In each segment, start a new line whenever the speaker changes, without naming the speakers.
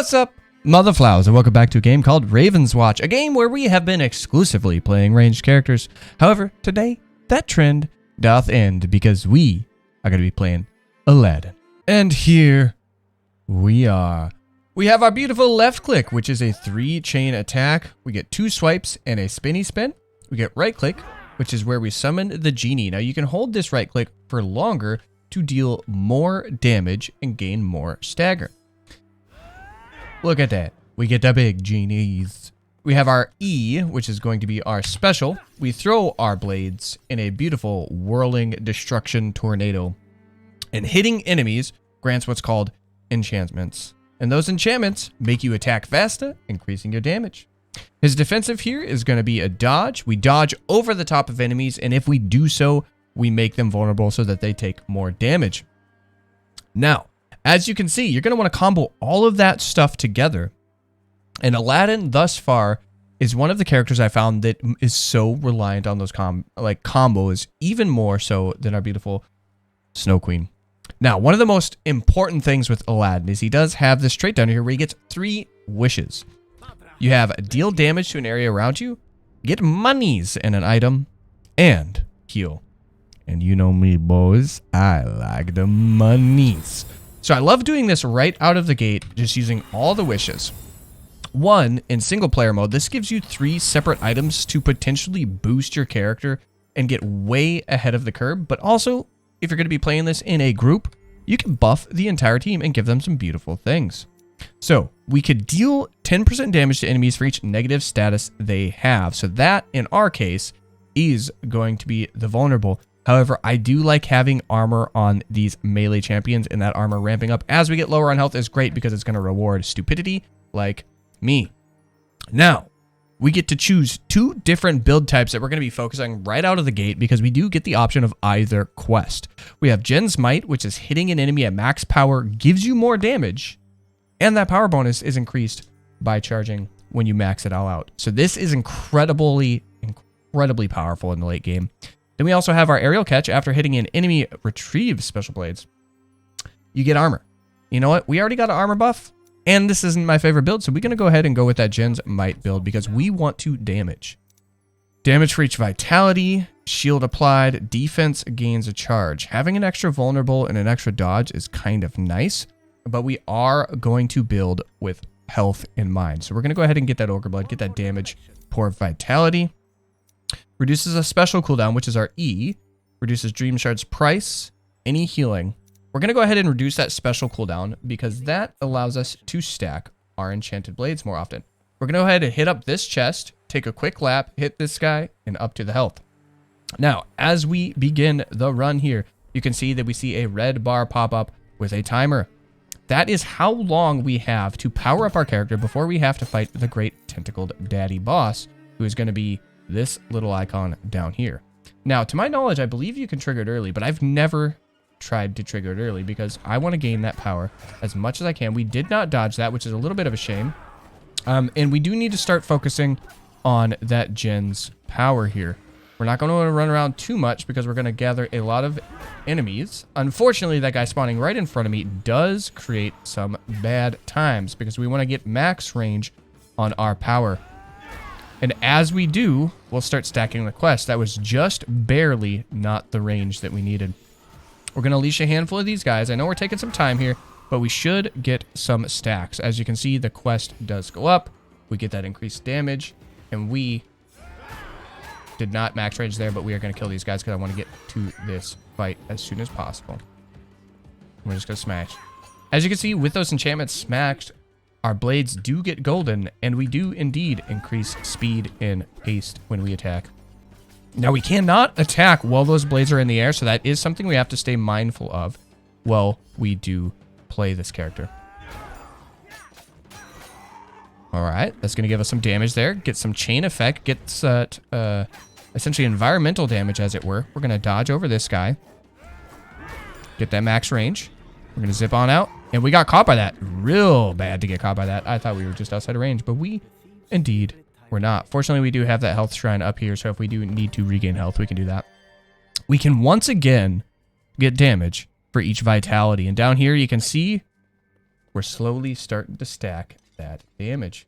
What's up, motherflowers, and welcome back to a game called Ravenswatch, a game where we have been exclusively playing ranged characters. However, today, that trend doth end because we are going to be playing Aladdin. And here we are. We have our beautiful left click, which is a 3-chain attack. We get 2 swipes and a spinny spin. We get right click, which is where we summon the genie. Now you can hold this right click for longer to deal more damage and gain more stagger. Look at that. We get the big genies. We have our E, which is going to be our special. We throw our blades in a beautiful whirling destruction tornado. And hitting enemies grants what's called enchantments. And those enchantments make you attack faster, increasing your damage. His defensive here is going to be a dodge. We dodge over the top of enemies, and if we do so, we make them vulnerable so that they take more damage. Now, as you can see, you're going to want to combo all of that stuff together. And Aladdin, thus far, is one of the characters I found that is so reliant on those combos, even more so than our beautiful Snow Queen. Now, one of the most important things with Aladdin is he does have this trait down here where he gets 3 wishes. You have deal damage to an area around you, get monies in an item, and heal. And you know me, boys, I like the monies. So I love doing this right out of the gate, just using all the wishes. 1, in single player mode, this gives you 3 separate items to potentially boost your character and get way ahead of the curve. But also, if you're going to be playing this in a group, you can buff the entire team and give them some beautiful things. So we could deal 10% damage to enemies for each negative status they have. So that, in our case, is going to be the vulnerable. However, I do like having armor on these melee champions, and that armor ramping up as we get lower on health is great because it's going to reward stupidity like me. Now, we get to choose 2 different build types that we're going to be focusing right out of the gate because we do get the option of either quest. We have Jen's Might, which is hitting an enemy at max power gives you more damage, and that power bonus is increased by charging when you max it all out. So this is incredibly powerful in the late game. Then we also have our aerial catch. After hitting an enemy retrieve special blades, you get armor. You know what? We already got an armor buff, and this isn't my favorite build, so we're going to go ahead and go with that Jen's Might build because we want to damage. Damage for each vitality, shield applied, defense gains a charge. Having an extra vulnerable and an extra dodge is kind of nice, but we are going to build with health in mind. So we're going to go ahead and get that Ogre Blood, get that damage, pour vitality. Reduces a special cooldown, which is our E. Reduces Dream Shard's price, any healing. We're going to go ahead and reduce that special cooldown because that allows us to stack our enchanted blades more often. We're going to go ahead and hit up this chest, take a quick lap, hit this guy, and up to the health. Now, as we begin the run here, you can see that we see a red bar pop up with a timer. That is how long we have to power up our character before we have to fight the great tentacled daddy boss, who is going to be this little icon down here. Now, to my knowledge, I believe you can trigger it early, but I've never tried to trigger it early because I want to gain that power as much as I can. We did not dodge that, which is a little bit of a shame. And we do need to start focusing on that Jen's power here. We're not going to run around too much because we're going to gather a lot of enemies. Unfortunately, that guy spawning right in front of me does create some bad times because we want to get max range on our power. And as we do, we'll start stacking the quest. That was just barely not the range that we needed. We're going to leash a handful of these guys. I know we're taking some time here, but we should get some stacks. As you can see, the quest does go up. We get that increased damage, and we did not max range there, but we are going to kill these guys because I want to get to this fight as soon as possible. We're just going to smash. As you can see, with those enchantments smashed, our blades do get golden, and we do indeed increase speed and haste when we attack. Now, we cannot attack while those blades are in the air, so that is something we have to stay mindful of while we do play this character. All right, that's going to give us some damage there. Get some chain effect. Get essentially environmental damage, as it were. We're going to dodge over this guy. Get that max range. We're going to zip on out. And we got caught by that. Real bad to get caught by that. I thought we were just outside of range, but we indeed were not. Fortunately, we do have that health shrine up here, so if we do need to regain health, we can do that. We can once again get damage for each vitality. And down here, you can see we're slowly starting to stack that damage.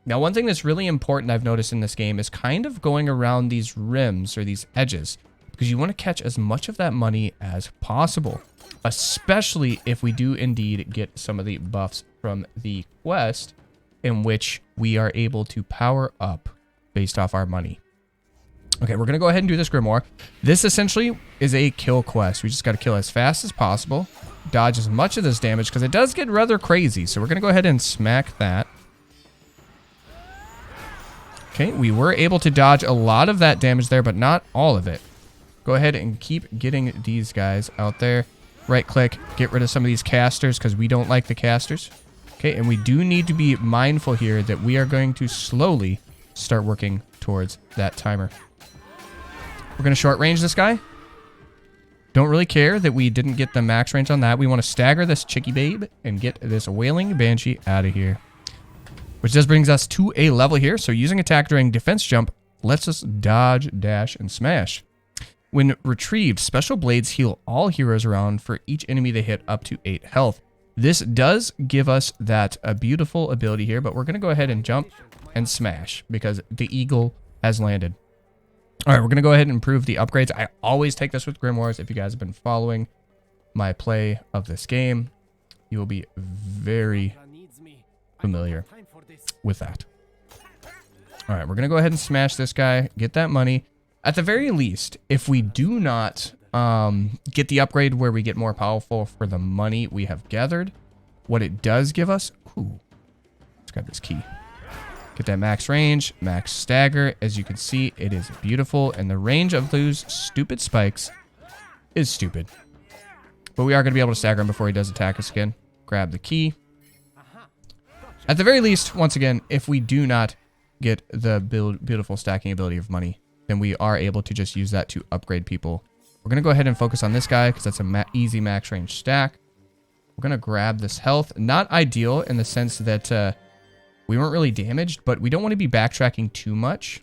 Now, one thing that's really important I've noticed in this game is kind of going around these rims or these edges, because you want to catch as much of that money as possible, especially if we do indeed get some of the buffs from the quest in which we are able to power up based off our money. Okay, we're going to go ahead and do this Grimoire. This essentially is a kill quest. We just got to kill as fast as possible, dodge as much of this damage, because it does get rather crazy. So we're going to go ahead and smack that. Okay, we were able to dodge a lot of that damage there, but not all of it. Go ahead and keep getting these guys out there. Right click, get rid of some of these casters because we don't like the casters. Okay, and we do need to be mindful here that we are going to slowly start working towards that timer. We're going to short range this guy. Don't really care that we didn't get the max range on that. We want to stagger this chickie babe and get this wailing banshee out of here. Which just brings us to a level here. So using attack during defense jump lets us dodge, dash, and smash. When retrieved, special blades heal all heroes around for each enemy they hit up to 8 health. This does give us that beautiful ability here, but we're going to go ahead and jump and smash because the eagle has landed. All right, we're going to go ahead and improve the upgrades. I always take this with Grimoires. If you guys have been following my play of this game, you will be very familiar with that. All right, we're going to go ahead and smash this guy, get that money. At the very least, if we do not get the upgrade where we get more powerful for the money we have gathered, what it does give us... Ooh, let's grab this key. Get that max range, max stagger. As you can see, it is beautiful, and the range of those stupid spikes is stupid. But we are going to be able to stagger him before he does attack us again. Grab the key. At the very least, once again, if we do not get the beautiful stacking ability of money, then we are able to just use that to upgrade people. We're going to go ahead and focus on this guy because that's an easy max range stack. We're going to grab this health. Not ideal in the sense that we weren't really damaged, but we don't want to be backtracking too much.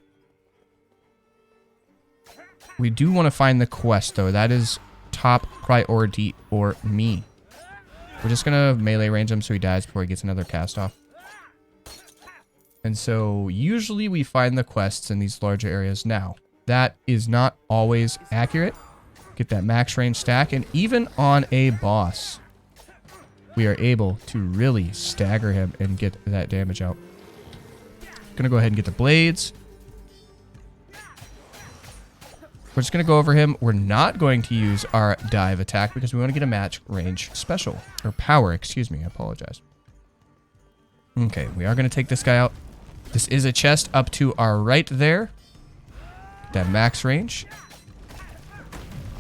We do want to find the quest, though. That is top priority for me. We're just going to melee range him so he dies before he gets another cast off. And so usually we find the quests in these larger areas. Now, that is not always accurate. Get that max range stack. And even on a boss, we are able to really stagger him and get that damage out. Gonna go ahead and get the blades. We're just gonna go over him. We're not going to use our dive attack because we want to get a match range special. Or power, excuse me. I apologize. Okay, we are gonna take this guy out. This is a chest up to our right there. That max range.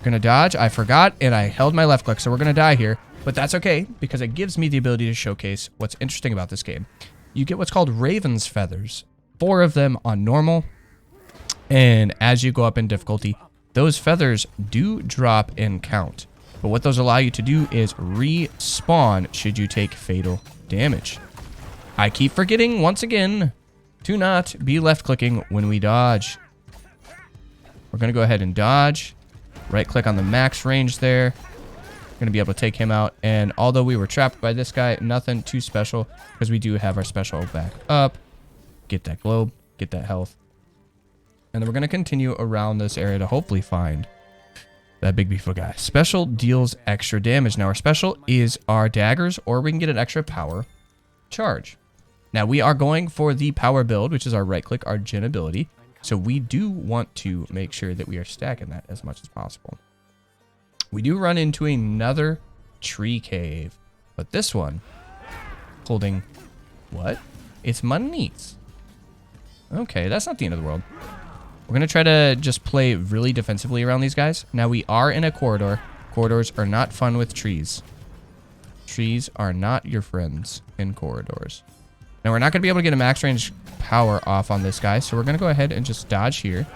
Gonna dodge. I forgot, and I held my left click, so we're gonna die here. But that's okay, because it gives me the ability to showcase what's interesting about this game. You get what's called Raven's Feathers. 4 of them on normal. And as you go up in difficulty, those feathers do drop in count. But what those allow you to do is respawn should you take fatal damage. I keep forgetting, once again, to not be left-clicking when we dodge. We're going to go ahead and dodge. Right-click on the max range there. Going to be able to take him out. And although we were trapped by this guy, nothing too special because we do have our special back up. Get that globe. Get that health. And then we're going to continue around this area to hopefully find that big beautiful guy. Special deals extra damage. Now, our special is our daggers, or we can get an extra power charge. Now, we are going for the power build, which is our right-click, our gen ability. So we do want to make sure that we are stacking that as much as possible. We do run into another tree cave, but this one holding what? It's monies. Okay, that's not the end of the world. We're going to try to just play really defensively around these guys. Now, we are in a corridor. Corridors are not fun with trees. Trees are not your friends in corridors. Now, we're not going to be able to get a max range power off on this guy, so we're going to go ahead and just dodge here.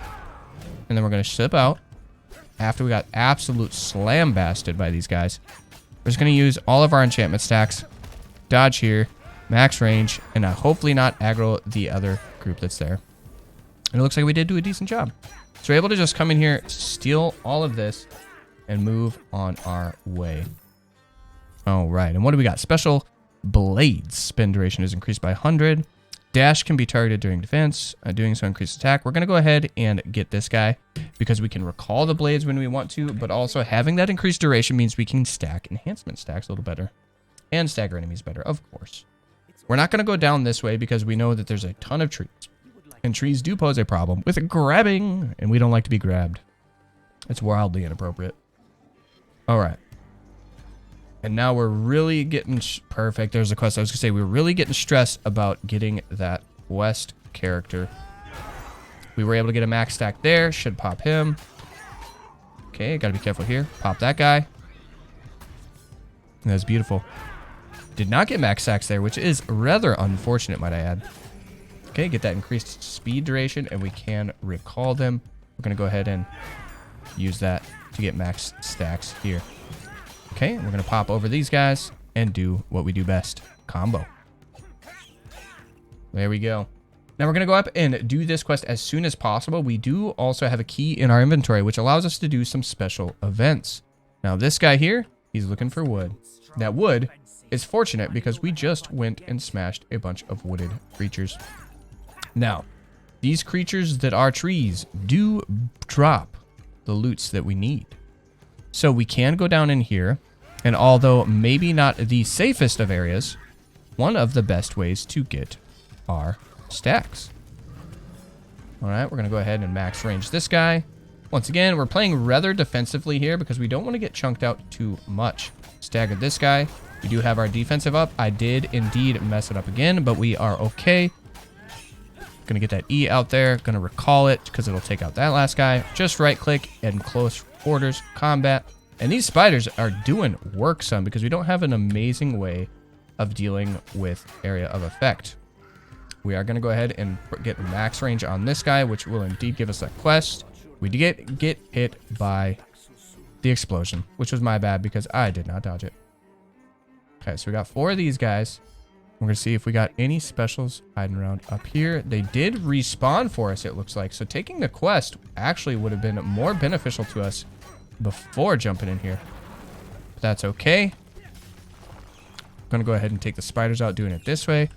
And then we're going to ship out. After we got absolute slam-basted by these guys, we're just going to use all of our enchantment stacks. Dodge here. Max range. And hopefully not aggro the other group that's there. And it looks like we did do a decent job. So we're able to just come in here, steal all of this, and move on our way. All right. And what do we got? Special blades. Spin duration is increased by 100. Dash can be targeted during defense. Doing so increases attack. We're going to go ahead and get this guy because we can recall the blades when we want to, but also having that increased duration means we can stack enhancement stacks a little better and stagger enemies better, of course. We're not going to go down this way because we know that there's a ton of trees, and trees do pose a problem with grabbing, and we don't like to be grabbed. It's wildly inappropriate. All right. And now we're really getting perfect. There's a quest. I was going to say we're really getting stressed about getting that quest character. We were able to get a max stack there. Should pop him. Okay, got to be careful here. Pop that guy. That's beautiful. Did not get max stacks there, which is rather unfortunate, might I add. Okay, get that increased speed duration, and we can recall them. We're going to go ahead and use that to get max stacks here. Okay, we're going to pop over these guys and do what we do best. Combo. There we go. Now we're going to go up and do this quest as soon as possible. We do also have a key in our inventory, which allows us to do some special events. Now this guy here, he's looking for wood. That wood is fortunate because we just went and smashed a bunch of wooded creatures. Now, these creatures that are trees do drop the loots that we need. So we can go down in here, and although maybe not the safest of areas, one of the best ways to get our stacks. All right, we're going to go ahead and max range this guy. Once again, we're playing rather defensively here because we don't want to get chunked out too much. Staggered this guy. We do have our defensive up. I did indeed mess it up again, but we are okay. Gonna get that E out there. Gonna recall it because it'll take out that last guy. Just right click and close quarters combat. And these spiders are doing work some because we don't have an amazing way of dealing with area of effect. We are gonna go ahead and get max range on this guy, which will indeed give us that quest. We did get hit by the explosion, which was my bad because I did not dodge it. Okay, so we got 4 of these guys. We're going to see if we got any specials hiding around up here. They did respawn for us, it looks like. So taking the quest actually would have been more beneficial to us before jumping in here. But that's okay. I'm going to go ahead and take the spiders out, doing it this way.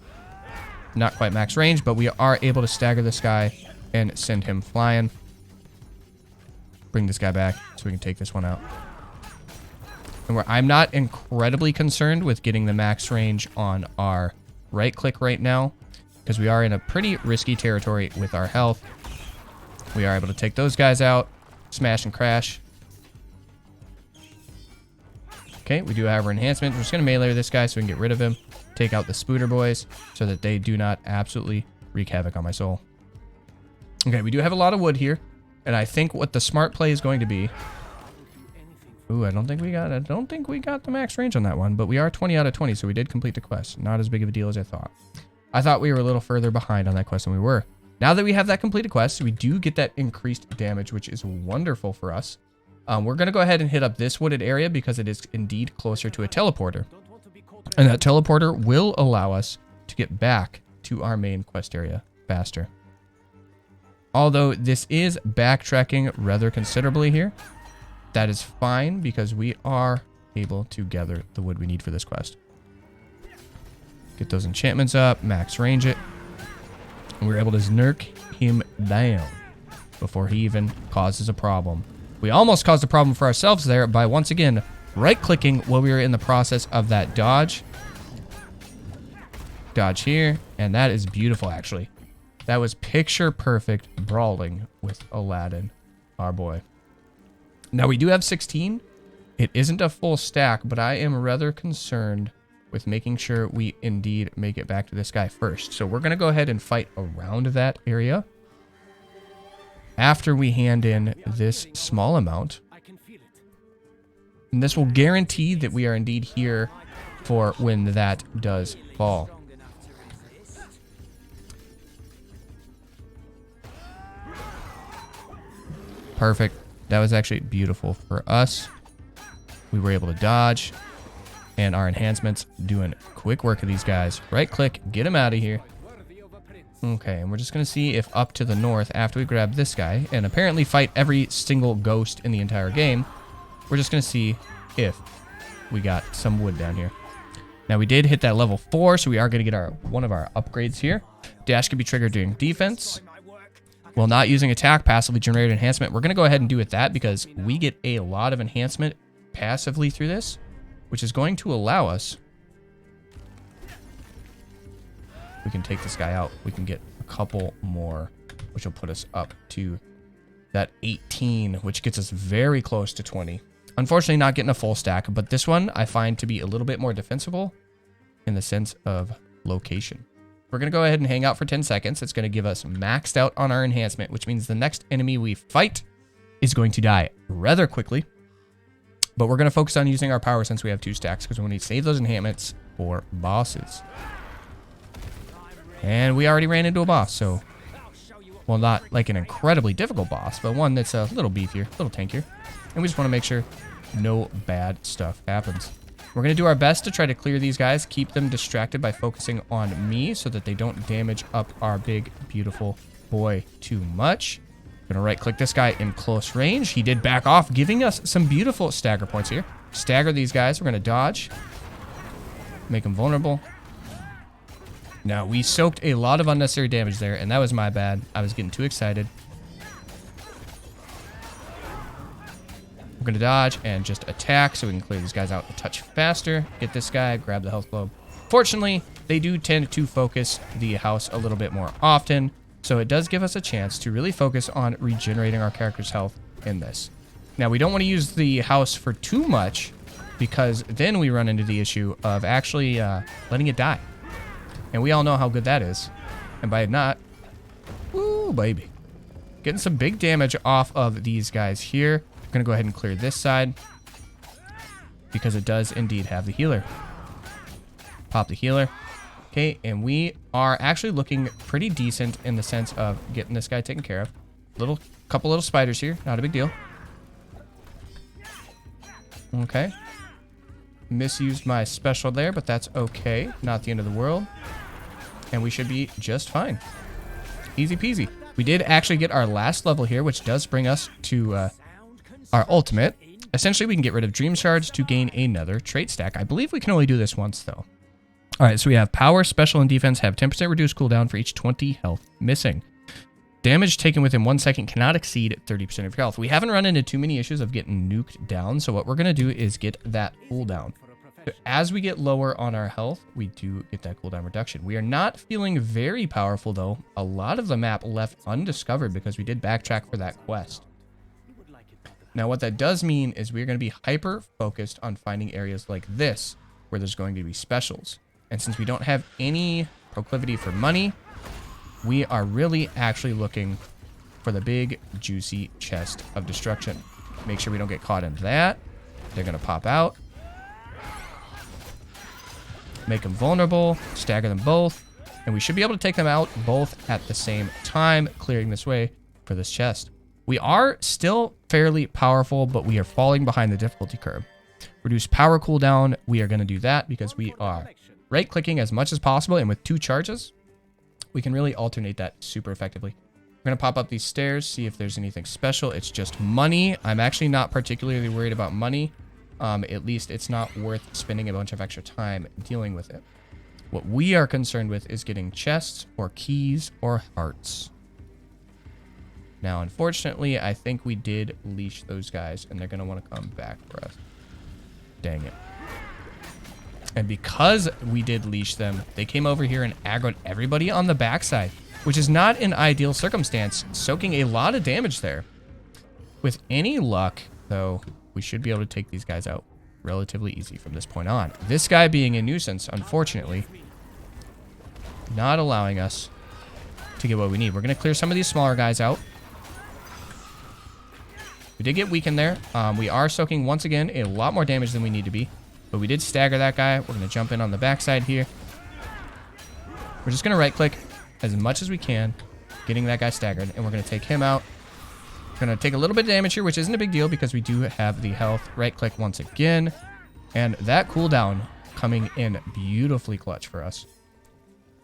Not quite max range, but we are able to stagger this guy and send him flying. Bring this guy back so we can take this one out. And I'm not incredibly concerned with getting the max range on our right click right now because we are in a pretty risky territory with our health. We are able to take those guys out, smash and crash. Okay, we do have our enhancement. We're just going to melee this guy so we can get rid of him. Take out the Spooter boys so that they do not absolutely wreak havoc on my soul. Okay, we do have a lot of wood here. And I think what the smart play is going to be... Ooh, I don't think we got the max range on that one, but we are 20 out of 20, so we did complete the quest. Not as big of a deal as I thought. I thought we were a little further behind on that quest than we were. Now that we have that completed quest, we do get that increased damage, which is wonderful for us. We're going to go ahead and hit up this wooded area because it is indeed closer to a teleporter. And that teleporter will allow us to get back to our main quest area faster. Although this is backtracking rather considerably here. That is fine because we are able to gather the wood we need for this quest. Get those enchantments up, max range it. And we're able to snurk him down before he even causes a problem. We almost caused a problem for ourselves there by once again right-clicking while we were in the process of that dodge. Dodge here, and that is beautiful actually. That was picture perfect brawling with Aladdin, our boy. Now we do have 16. It isn't a full stack, but I am rather concerned with making sure we indeed make it back to this guy first. So we're going to go ahead and fight around that area. After we hand in this small amount. And this will guarantee that we are indeed here for when that does fall. Perfect. That was actually beautiful for us. We were able to dodge. And our enhancements doing quick work of these guys. Right click, get them out of here. Okay, and we're just going to see if up to the north, after we grab this guy, and apparently fight every single ghost in the entire game, we're just going to see if we got some wood down here. Now we did hit that level 4, so we are going to get one of our upgrades here. Dash can be triggered during defense. While not using attack, passively generated enhancement. We're going to go ahead and do it that because we get a lot of enhancement passively through this, which is going to allow us... We can take this guy out. We can get a couple more, which will put us up to that 18, which gets us very close to 20. Unfortunately, not getting a full stack, but this one I find to be a little bit more defensible in the sense of location. We're going to go ahead and hang out for 10 seconds. It's going to give us maxed out on our enhancement, which means the next enemy we fight is going to die rather quickly. But we're going to focus on using our power since we have 2 stacks because we need to save those enhancements for bosses. And we already ran into a boss, so... Well, not like an incredibly difficult boss, but one that's a little beefier, a little tankier. And we just want to make sure no bad stuff happens. We're going to do our best to try to clear these guys, keep them distracted by focusing on me so that they don't damage up our big, beautiful boy too much. Going to right-click this guy in close range. He did back off, giving us some beautiful stagger points here. Stagger these guys. We're going to dodge. Make them vulnerable. Now, we soaked a lot of unnecessary damage there, and that was my bad. I was getting too excited. We're going to dodge and just attack so we can clear these guys out a touch faster. Get this guy, grab the health globe. Fortunately, they do tend to focus the house a little bit more often, so it does give us a chance to really focus on regenerating our character's health in this. Now, we don't want to use the house for too much because then we run into the issue of actually letting it die. And we all know how good that is. And by not, woo, baby. Getting some big damage off of these guys here. I'm going to go ahead and clear this side because it does indeed have the healer. Pop the healer. Okay, and we are actually looking pretty decent in the sense of getting this guy taken care of. Couple little spiders here, not a big deal. Okay. Misused my special there, but that's okay. Not the end of the world. And we should be just fine. Easy peasy. We did actually get our last level here, which does bring us to our ultimate. Essentially, we can get rid of dream shards to gain another trait stack. I believe we can only do this once, though. All right, so we have power, special, and defense have 10% reduced cooldown for each 20 health missing. Damage taken within 1 second cannot exceed 30% of your health. We haven't run into too many issues of getting nuked down, so what we're going to do is get that cooldown. So as we get lower on our health, we do get that cooldown reduction. We are not feeling very powerful, though. A lot of the map left undiscovered because we did backtrack for that quest. Now, what that does mean is we're going to be hyper-focused on finding areas like this, where there's going to be specials. And since we don't have any proclivity for money, we are really actually looking for the big, juicy chest of destruction. Make sure we don't get caught in that. They're going to pop out. Make them vulnerable, stagger them both, and we should be able to take them out both at the same time, clearing this way for this chest. We are still fairly powerful, but we are falling behind the difficulty curve. Reduce power cooldown, we are going to do that because we are right-clicking as much as possible, and with 2 charges, we can really alternate that super effectively. We're going to pop up these stairs, see if there's anything special. It's just money. I'm actually not particularly worried about money. At least it's not worth spending a bunch of extra time dealing with it. What we are concerned with is getting chests or keys or hearts. Now, unfortunately, I think we did leash those guys, and they're going to want to come back for us. Dang it. And because we did leash them, they came over here and aggroed everybody on the backside, which is not an ideal circumstance, soaking a lot of damage there. With any luck, though, we should be able to take these guys out relatively easy from this point on. This guy being a nuisance, unfortunately, not allowing us to get what we need. We're going to clear some of these smaller guys out. We did get weakened there. We are soaking, once again, a lot more damage than we need to be. But we did stagger that guy. We're going to jump in on the backside here. We're just going to right-click as much as we can, getting that guy staggered, and we're going to take him out. We're going to take a little bit of damage here, which isn't a big deal because we do have the health. Right-click once again, and that cooldown coming in beautifully clutch for us.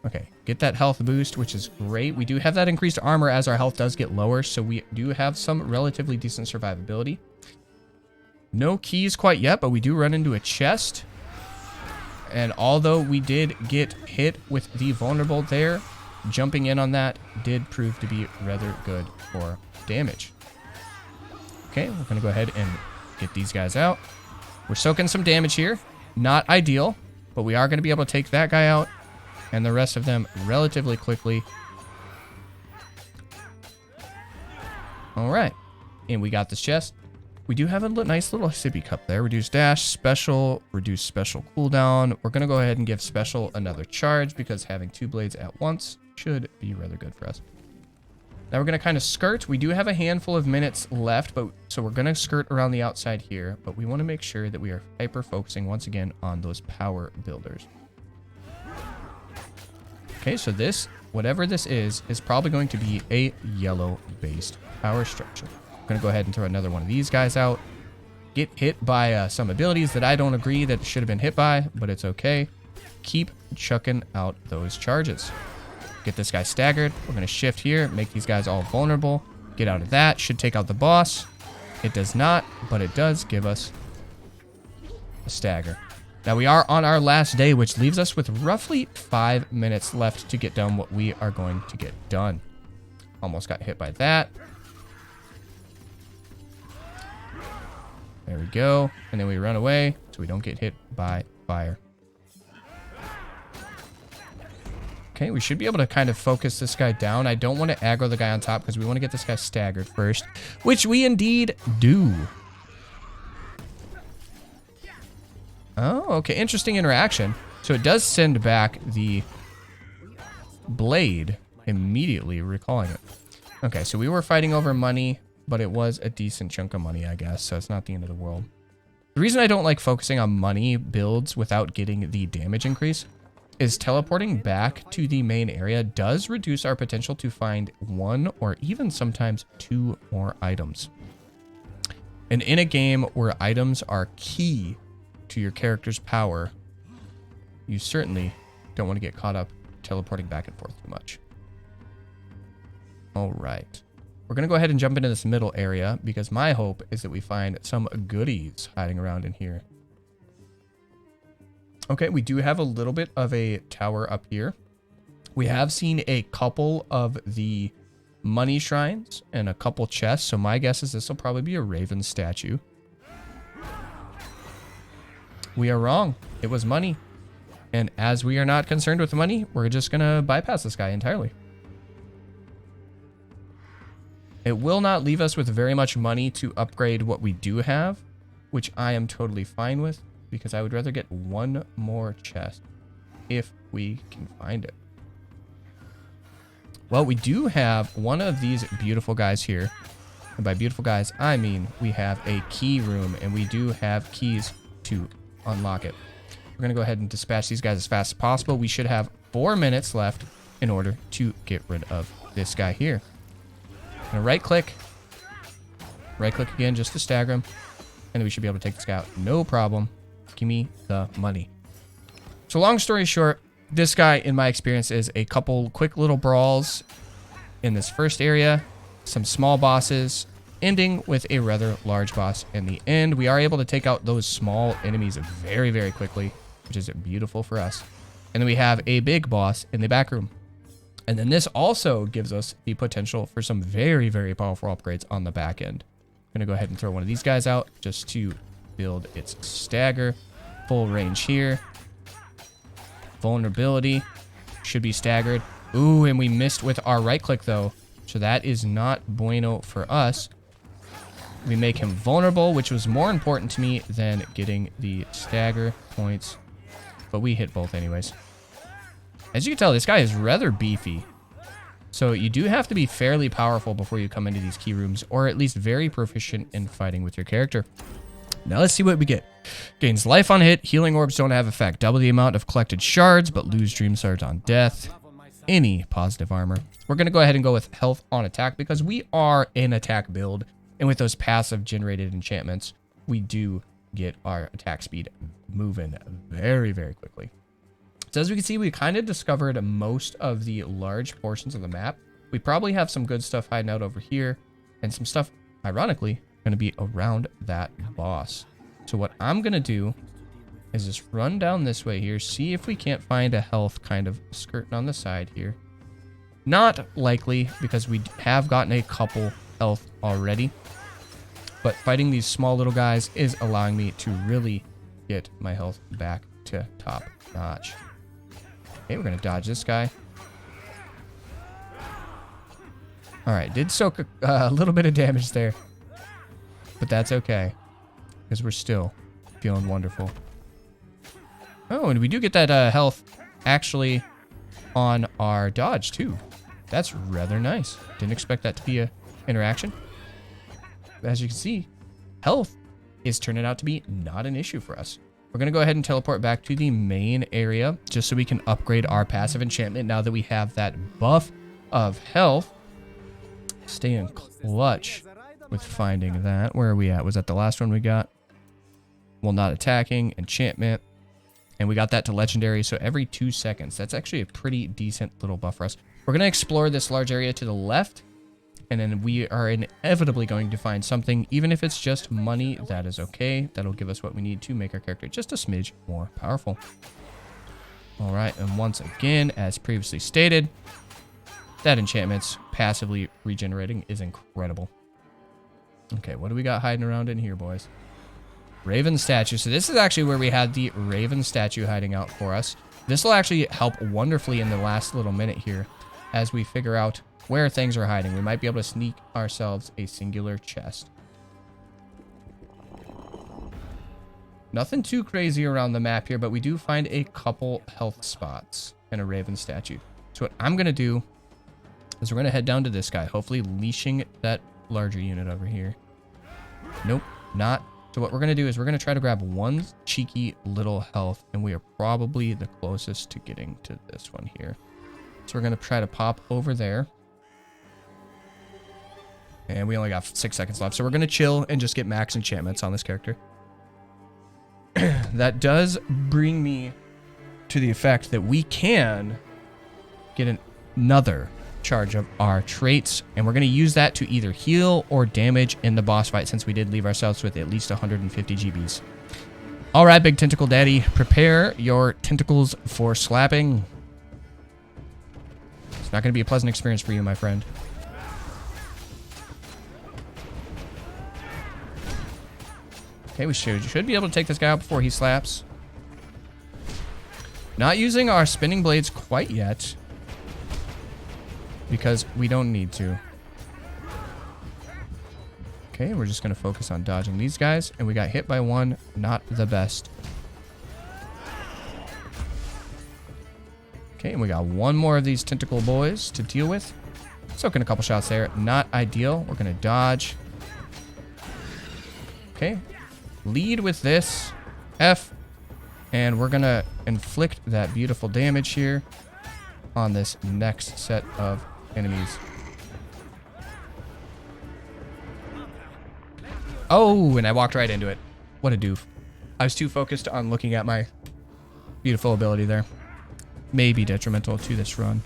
Okay, get that health boost, which is great. We do have that increased armor as our health does get lower, so we do have some relatively decent survivability. No keys quite yet, but we do run into a chest. And although we did get hit with the vulnerable there, jumping in on that did prove to be rather good for damage. Okay, we're going to go ahead and get these guys out. We're soaking some damage here. Not ideal, but we are going to be able to take that guy out and the rest of them relatively quickly. All right, and we got this chest. We do have a nice little sippy cup there. Reduce dash, special, reduce special cooldown. We're going to go ahead and give special another charge because having 2 blades at once should be rather good for us. Now we're going to kind of skirt. We do have a handful of minutes left, so we're going to skirt around the outside here, but we want to make sure that we are hyper focusing once again on those power builders. Okay, so this, whatever this is probably going to be a yellow-based power structure. I'm going to go ahead and throw another one of these guys out. Get hit by some abilities that I don't agree that should have been hit by, but it's okay. Keep chucking out those charges. Get this guy staggered. We're going to shift here, make these guys all vulnerable. Get out of that. Should take out the boss. It does not, but it does give us a stagger. Now we are on our last day, which leaves us with roughly 5 minutes left to get done what we are going to get done. Almost got hit by that. There we go. And then we run away so we don't get hit by fire. Okay, we should be able to kind of focus this guy down. I don't want to aggro the guy on top because we want to get this guy staggered first, which we indeed do. Oh, okay. Interesting interaction. So it does send back the blade immediately, recalling it. Okay, so we were fighting over money, but it was a decent chunk of money, I guess, so it's not the end of the world. The reason I don't like focusing on money builds without getting the damage increase is teleporting back to the main area does reduce our potential to find 1 or even sometimes 2 more items. And in a game where items are key to your character's power, you certainly don't want to get caught up teleporting back and forth too much. All right. We're going to go ahead and jump into this middle area because my hope is that we find some goodies hiding around in here. Okay, we do have a little bit of a tower up here. We have seen a couple of the money shrines and a couple chests, so my guess is this will probably be a raven statue. We are wrong. It was money. And as we are not concerned with money, we're just going to bypass this guy entirely. It will not leave us with very much money to upgrade what we do have, which I am totally fine with because I would rather get 1 more chest if we can find it. Well, we do have one of these beautiful guys here. And by beautiful guys, I mean we have a key room and we do have keys to unlock it. We're going to go ahead and dispatch these guys as fast as possible. We should have 4 minutes left in order to get rid of this guy here. I'm going to right click again just to stagger him, and then we should be able to take this guy out. No problem. Give me the money. So long story short, this guy, in my experience, is a couple quick little brawls in this first area, some small bosses, ending with a rather large boss in the end. We are able to take out those small enemies very, very quickly, which is beautiful for us. And then we have a big boss in the back room. And then this also gives us the potential for some very, very powerful upgrades on the back end. I'm going to go ahead and throw one of these guys out just to build its stagger. Full range here. Vulnerability. Should be staggered. Ooh, and we missed with our right click though. So that is not bueno for us. We make him vulnerable, which was more important to me than getting the stagger points. But we hit both anyways. As you can tell, this guy is rather beefy. So you do have to be fairly powerful before you come into these key rooms, or at least very proficient in fighting with your character. Now let's see what we get. Gains life on hit. Healing orbs don't have effect. Double the amount of collected shards, but lose dream shards on death. Any positive armor. We're going to go ahead and go with health on attack because we are an attack build. And with those passive generated enchantments, we do get our attack speed moving very, very quickly. So as we can see, we kind of discovered most of the large portions of the map. We probably have some good stuff hiding out over here and some stuff, ironically, going to be around that boss. So what I'm going to do is just run down this way here, see if we can't find a health kind of skirting on the side here. Not likely, because we have gotten a couple health already. But fighting these small little guys is allowing me to really get my health back to top notch. Okay, we're going to dodge this guy. Alright, did soak a little bit of damage there. But that's okay, because we're still feeling wonderful. Oh, and we do get that health actually on our dodge too. That's rather nice. Didn't expect that to be a interaction. As you can see, health is turning out to be not an issue for us. We're going to go ahead and teleport back to the main area just so we can upgrade our passive enchantment now that we have that buff of health. Staying clutch with finding that. Where are we at? Was that the last one we got? Well, not attacking, enchantment. And we got that to legendary, so every 2 seconds. That's actually a pretty decent little buff for us. We're going to explore this large area to the left. And then we are inevitably going to find something, even if it's just money, that is okay. That'll give us what we need to make our character just a smidge more powerful. All right, and once again, as previously stated, that enchantment's passively regenerating is incredible. Okay, what do we got hiding around in here, boys? Raven statue. So this is actually where we had the Raven statue hiding out for us. This will actually help wonderfully in the last little minute here as we figure out where things are hiding. We might be able to sneak ourselves a singular chest. Nothing too crazy around the map here, but we do find a couple health spots and a Raven statue. So what I'm going to do is we're going to head down to this guy, hopefully leashing that larger unit over here. Nope, not. So what we're going to do is we're going to try to grab one cheeky little health, and we are probably the closest to getting to this one here. So we're going to try to pop over there. And we only got 6 seconds left, so we're going to chill and just get max enchantments on this character. That does bring me to the effect that we can get another charge of our traits, and we're going to use that to either heal or damage in the boss fight, since we did leave ourselves with at least 150 GBs. All right, Big Tentacle Daddy, prepare your tentacles for slapping. It's not going to be a pleasant experience for you, my friend. Okay, we should be able to take this guy out before he slaps. Not using our spinning blades quite yet, because we don't need to. Okay, we're just going to focus on dodging these guys, and we got hit by one. Not the best. Okay, and we got one more of these tentacle boys to deal with. Soaking a couple shots there. Not ideal. We're going to dodge. Okay. Lead with this. F. And we're going to inflict that beautiful damage here on this next set of enemies. Oh, and I walked right into it. What a doof. I was too focused on looking at my beautiful ability there. May be detrimental to this run,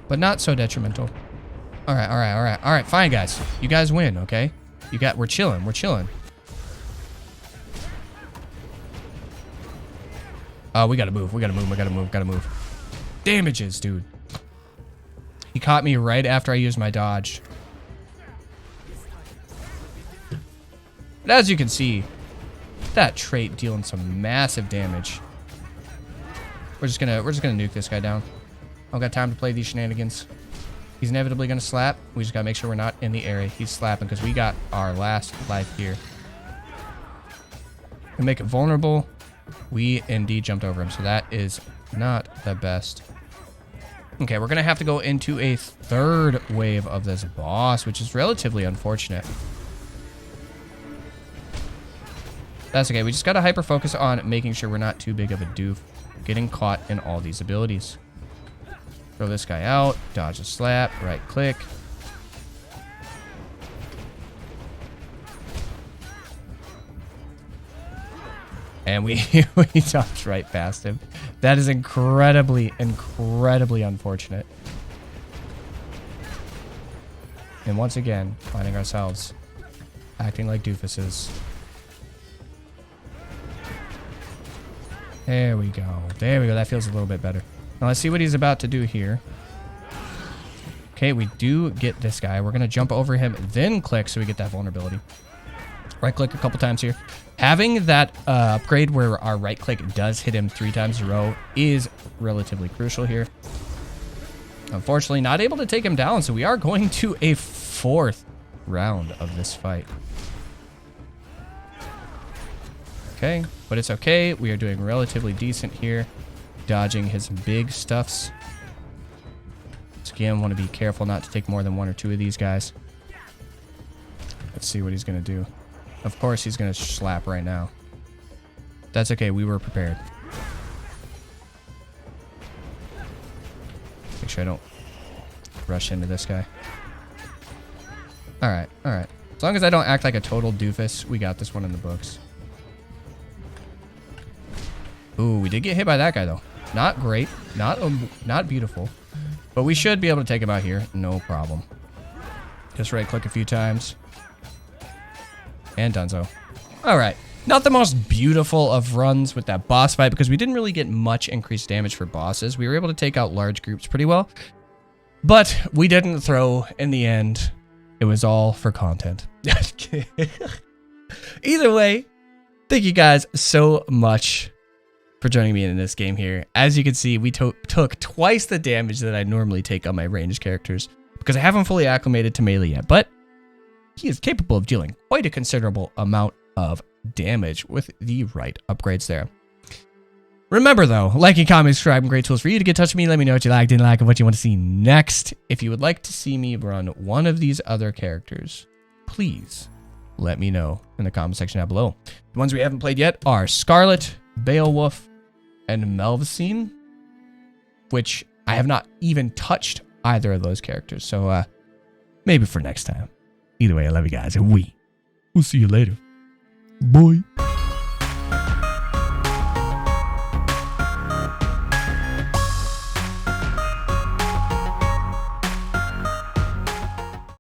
but not so detrimental. All right. Fine, guys. You guys win, okay? We're chilling. We gotta move. Damages, dude. He caught me right after I used my dodge. But as you can see, that trait dealing some massive damage. We're just gonna nuke this guy down. I don't got time to play these shenanigans. He's inevitably gonna slap. We just gotta make sure we're not in the area he's slapping, because we got our last life here. And make it vulnerable. We indeed jumped over him, so that is not the best. Okay, we're gonna have to go into a third wave of this boss, which is relatively unfortunate. That's okay. We just gotta hyper focus on making sure we're not too big of a doof, getting caught in all these abilities. Throw this guy out, dodge a slap, right click. And we dodged right past him. That is incredibly unfortunate. And once again, finding ourselves acting like doofuses. There we go. There we go. That feels a little bit better. Now let's see what he's about to do here. Okay, we do get this guy. We're going to jump over him, then click so we get that vulnerability. Right click a couple times here. Having that upgrade where our right click does hit him 3 times in a row is relatively crucial here. Unfortunately, not able to take him down, so we are going to a 4th round of this fight. Okay, but it's okay. We are doing relatively decent here. Dodging his big stuffs. So again, want to be careful not to take more than 1 or 2 of these guys. Let's see what he's going to do. Of course, he's going to slap right now. That's okay. We were prepared. Make sure I don't rush into this guy. Alright, alright. As long as I don't act like a total doofus, we got this one in the books. Ooh, we did get hit by that guy, though. Not great. Not beautiful. But we should be able to take him out here. No problem. Just right-click a few times. And donezo. Alright. Not the most beautiful of runs with that boss fight because we didn't really get much increased damage for bosses. We were able to take out large groups pretty well. But we didn't throw in the end. It was all for content. Either way, thank you guys so much for joining me in this game here. As you can see, we took twice the damage that I normally take on my ranged characters because I haven't fully acclimated to melee yet, but he is capable of dealing quite a considerable amount of damage with the right upgrades there. Remember though, liking, comment, subscribe, and great tools for you to get in touch with me. Let me know what you like, didn't like, and what you want to see next. If you would like to see me run one of these other characters, please let me know in the comment section down below. The ones we haven't played yet are Scarlet, Beowulf, and Melvicene, which I have not even touched either of those characters. So maybe for next time. Either way, I love you guys, and we'll see you later. Bye.